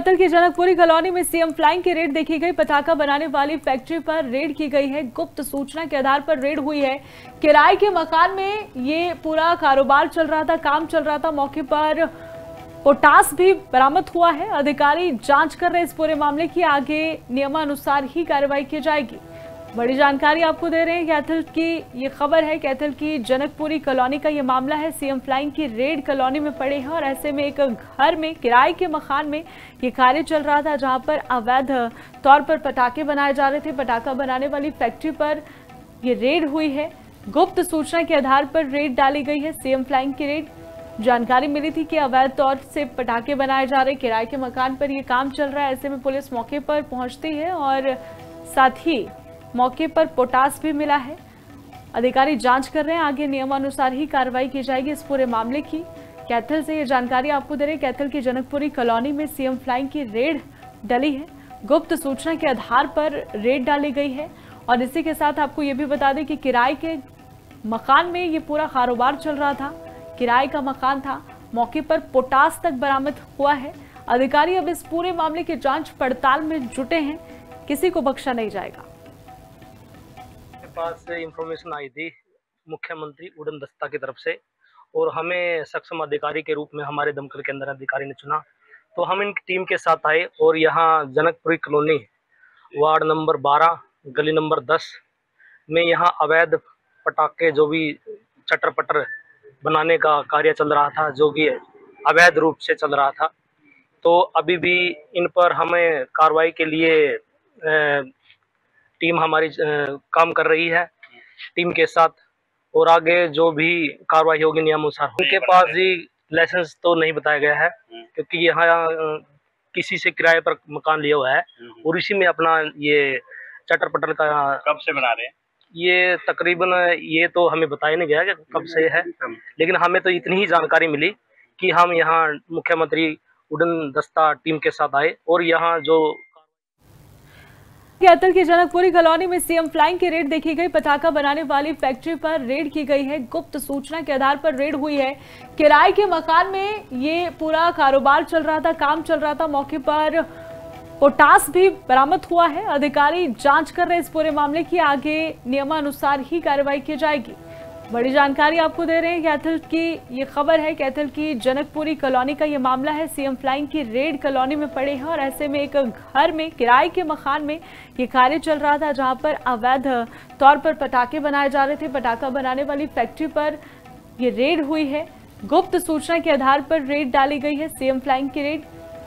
कैथल की जनकपुरी कॉलोनी में CM flying की रेड देखी गई। पटाखा बनाने वाली फैक्ट्री पर रेड की गई है। गुप्त सूचना के आधार पर रेड हुई है। किराए के मकान में ये पूरा कारोबार चल रहा था, काम चल रहा था। मौके पर पोटास भी बरामद हुआ है। अधिकारी जांच कर रहे हैं इस पूरे मामले की। आगे नियमानुसार ही कार्रवाई की जाएगी। बड़ी जानकारी आपको दे रहे हैं। कैथल की ये खबर है। कैथल की जनकपुरी कॉलोनी का ये मामला है। सीएम फ्लाइंग की रेड कॉलोनी में पड़े हैं और ऐसे में एक घर में, किराए के मकान में ये कार्य चल रहा था, जहां पर अवैध तौर पर पटाखे बनाए जा रहे थे। पटाखा बनाने वाली फैक्ट्री पर ये रेड हुई है। गुप्त सूचना के आधार पर रेड डाली गई है। सीएम फ्लाइंग की रेड, जानकारी मिली थी कि अवैध तौर से पटाखे बनाए जा रहे, किराए के मकान पर ये काम चल रहा है। ऐसे में पुलिस मौके पर पहुंचती है और साथ ही मौके पर पोटास भी मिला है। अधिकारी जांच कर रहे हैं। आगे नियमानुसार ही कार्रवाई की जाएगी इस पूरे मामले की। कैथल से ये जानकारी आपको दे रहे हैं। कैथल की जनकपुरी कॉलोनी में सीएम फ्लाइंग की रेड डली है। गुप्त सूचना के आधार पर रेड डाली गई है और इसी के साथ आपको ये भी बता दें कि किराए के मकान में ये पूरा कारोबार चल रहा था। किराए का मकान था। मौके पर पोटास तक बरामद हुआ है। अधिकारी अब इस पूरे मामले की जांच पड़ताल में जुटे हैं। किसी को बख्शा नहीं जाएगा। पास इंफॉर्मेशन आई थी मुख्यमंत्री उड़न दस्ता की तरफ से, और हमें सक्षम अधिकारी के रूप में हमारे दमकल के अंदर अधिकारी ने चुना। तो हम इन टीम के साथ आए और यहाँ जनकपुरी कॉलोनी वार्ड नंबर 12 गली नंबर 10 में यहाँ अवैध पटाखे जो भी चटर पटर बनाने का कार्य चल रहा था, जो कि अवैध रूप से चल रहा था। तो अभी भी इन पर हमें कार्रवाई के लिए टीम हमारी काम कर रही है टीम के साथ, और आगे जो भी कार्रवाई होगी नियमानुसार। उनके पास जी लाइसेंस तो नहीं बताया गया है, क्योंकि यहाँ किसी से किराए पर मकान लिया हुआ है और इसी में अपना ये चटर पटर का। कब से बना रहे हैं? ये तकरीबन, ये तो हमें बताया नहीं गया कि कब से है, लेकिन हमें तो इतनी ही जानकारी मिली कि हम यहाँ मुख्यमंत्री उड़न दस्ता टीम के साथ आए और यहाँ जो कैथल की जनकपुरी कॉलोनी में सीएम फ्लाइंग की रेड देखी गई। पटाखा बनाने वाली फैक्ट्री पर रेड की गई है। गुप्त सूचना के आधार पर रेड हुई है। किराए के मकान में ये पूरा कारोबार चल रहा था, काम चल रहा था। मौके पर पोटास भी बरामद हुआ है। अधिकारी जांच कर रहे हैं इस पूरे मामले की। आगे नियमानुसार ही कार्रवाई की जाएगी। बड़ी जानकारी आपको दे रहे हैं। कैथल की ये खबर है। कैथल की जनकपुरी कॉलोनी का ये मामला है। सीएम फ्लाइंग की रेड कॉलोनी में पड़े हैं और ऐसे में एक घर में, किराए के मकान में ये कार्य चल रहा था, जहां पर अवैध तौर पर पटाखे बनाए जा रहे थे। पटाखा बनाने वाली फैक्ट्री पर ये रेड हुई है। गुप्त सूचना के आधार पर रेड डाली गई है। सीएम फ्लाइंग की रेड,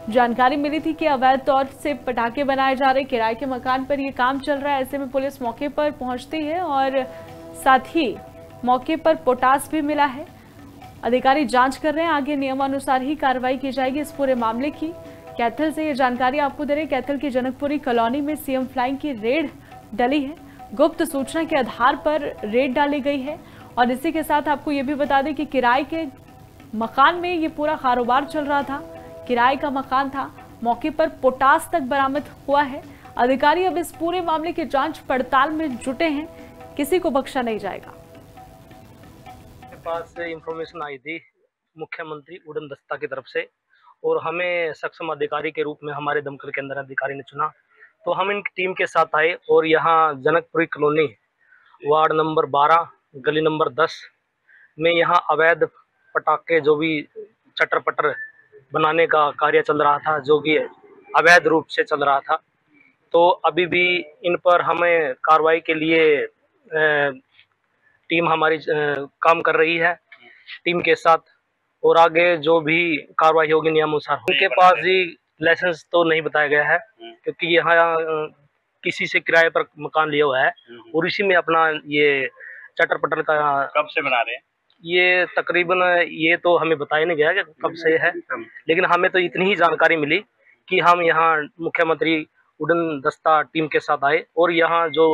जानकारी मिली थी कि अवैध तौर से पटाखे बनाए जा रहे, किराए के मकान पर ये काम चल रहा है। ऐसे में पुलिस मौके पर पहुंचती है और साथ ही मौके पर पोटास भी मिला है। अधिकारी जांच कर रहे हैं। आगे नियमानुसार ही कार्रवाई की जाएगी इस पूरे मामले की। कैथल से ये जानकारी आपको दे रहे हैं। कैथल की जनकपुरी कॉलोनी में सीएम फ्लाइंग की रेड डली है। गुप्त सूचना के आधार पर रेड डाली गई है और इसी के साथ आपको ये भी बता दें कि किराए के मकान में ये पूरा कारोबार चल रहा था। किराए का मकान था। मौके पर पोटास तक बरामद हुआ है। अधिकारी अब इस पूरे मामले की जांच पड़ताल में जुटे हैं। किसी को बख्शा नहीं जाएगा। पास इंफॉर्मेशन आई थी मुख्यमंत्री उड़न दस्ता की तरफ से, और हमें सक्षम अधिकारी के रूप में हमारे दमकल के अंदर अधिकारी ने चुना। तो हम इन टीम के साथ आए और यहाँ जनकपुरी कॉलोनी वार्ड नंबर 12 गली नंबर 10 में यहाँ अवैध पटाखे जो भी चटर पटर बनाने का कार्य चल रहा था, जो कि अवैध रूप से चल रहा था। तो अभी भी इन पर हमें कार्रवाई के लिए टीम हमारी काम कर रही है टीम के साथ, और आगे जो भी कार्रवाई होगी नियमानुसार। उनके पास जी लाइसेंस तो नहीं बताया गया है, क्योंकि यहाँ किसी से किराए पर मकान लिया हुआ है और इसी में अपना ये चटर पटर का। कब से बना रहे हैं? ये तकरीबन, ये तो हमें बताया नहीं गया कि कब से है, लेकिन हमें तो इतनी ही जानकारी मिली कि हम यहाँ मुख्यमंत्री उड़न दस्ता टीम के साथ आए और यहाँ जो